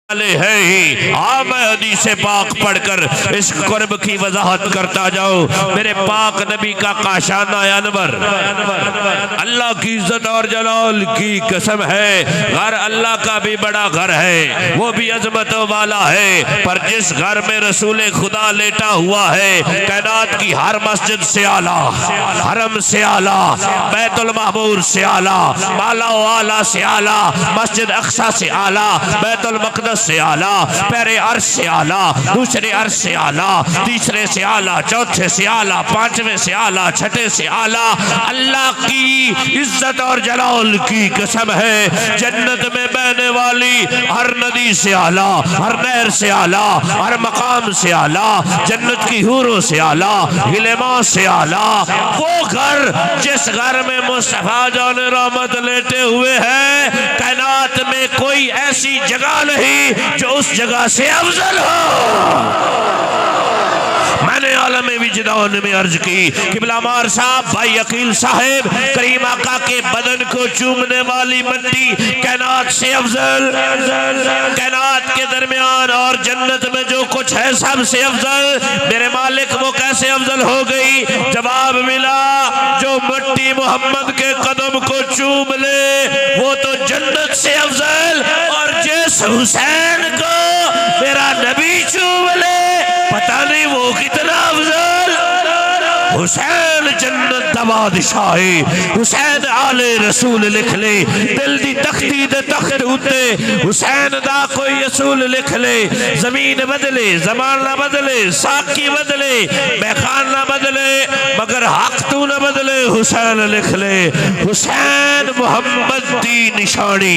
है ही। हाँ, मैं हदीस पाक पढ़कर इस कुर्ब की वजाहत करता जाऊं। मेरे पाक नबी का काशाना अनवर, अल्लाह की इज्जत और जलाल की कसम है, घर अल्लाह का भी बड़ा घर है, वो भी अजमतों वाला है। पर जिस घर में रसूल खुदा लेटा हुआ है, कायनात की हर मस्जिद से आला, हरम से आला, बैतुल महमूर से आला, माला आला से आला, मस्जिद अक्सा से आला, बैतुल मक़दस से आला, पहले अर्श से आला, दूसरे अर्श से आला, तीसरे से आला, चौथे से आला, पांचवें से आला, छठे से आला। अल्लाह की इज्जत और जलाल की कसम है, जन्नत में बहने वाली हर नदी से आला, हर नहर से आला, हर मकाम से आला, जन्नत की हूरों से आला, गिलेमा से आला। वो घर जिस घर में मुस्तफा जान रहमत लेटे हुए हैं, कायनात में कोई ऐसी जगह नहीं जो उस जगह से अफजल हो। मैंने आलम विजदान में अर्ज की, किबला मार साहब भाई अकील साहेब, करीम आका के बदन को चूमने वाली मिट्टी कायनात से अफजल, कायनात के दरमियान और जन्नत में जो कुछ है सबसे अफजल। मेरे मालिक वो कैसे अफजल हो गई? जवाब मिला, जो मिट्टी मोहम्मद के कदम को चूम ले वो तो जन्नत से अफजल, और जिस हुसैन को मेरा नबी चूम ले पता नहीं वो कितना अफजल। हुसैन जन्नत दा बादशाही, हुसैन आले रसूल लिख ले, दिल दी तख्ती दे तख्त उत्ते हुसैन दा कोई रसूल लिख ले। जमीन बदले, जमान ना बदले, साकी बदले, मैखान ना बदले, मगर हक तू ना बदले, हुसैन लिख ले। हुसैन मोहम्मद दी निशानी।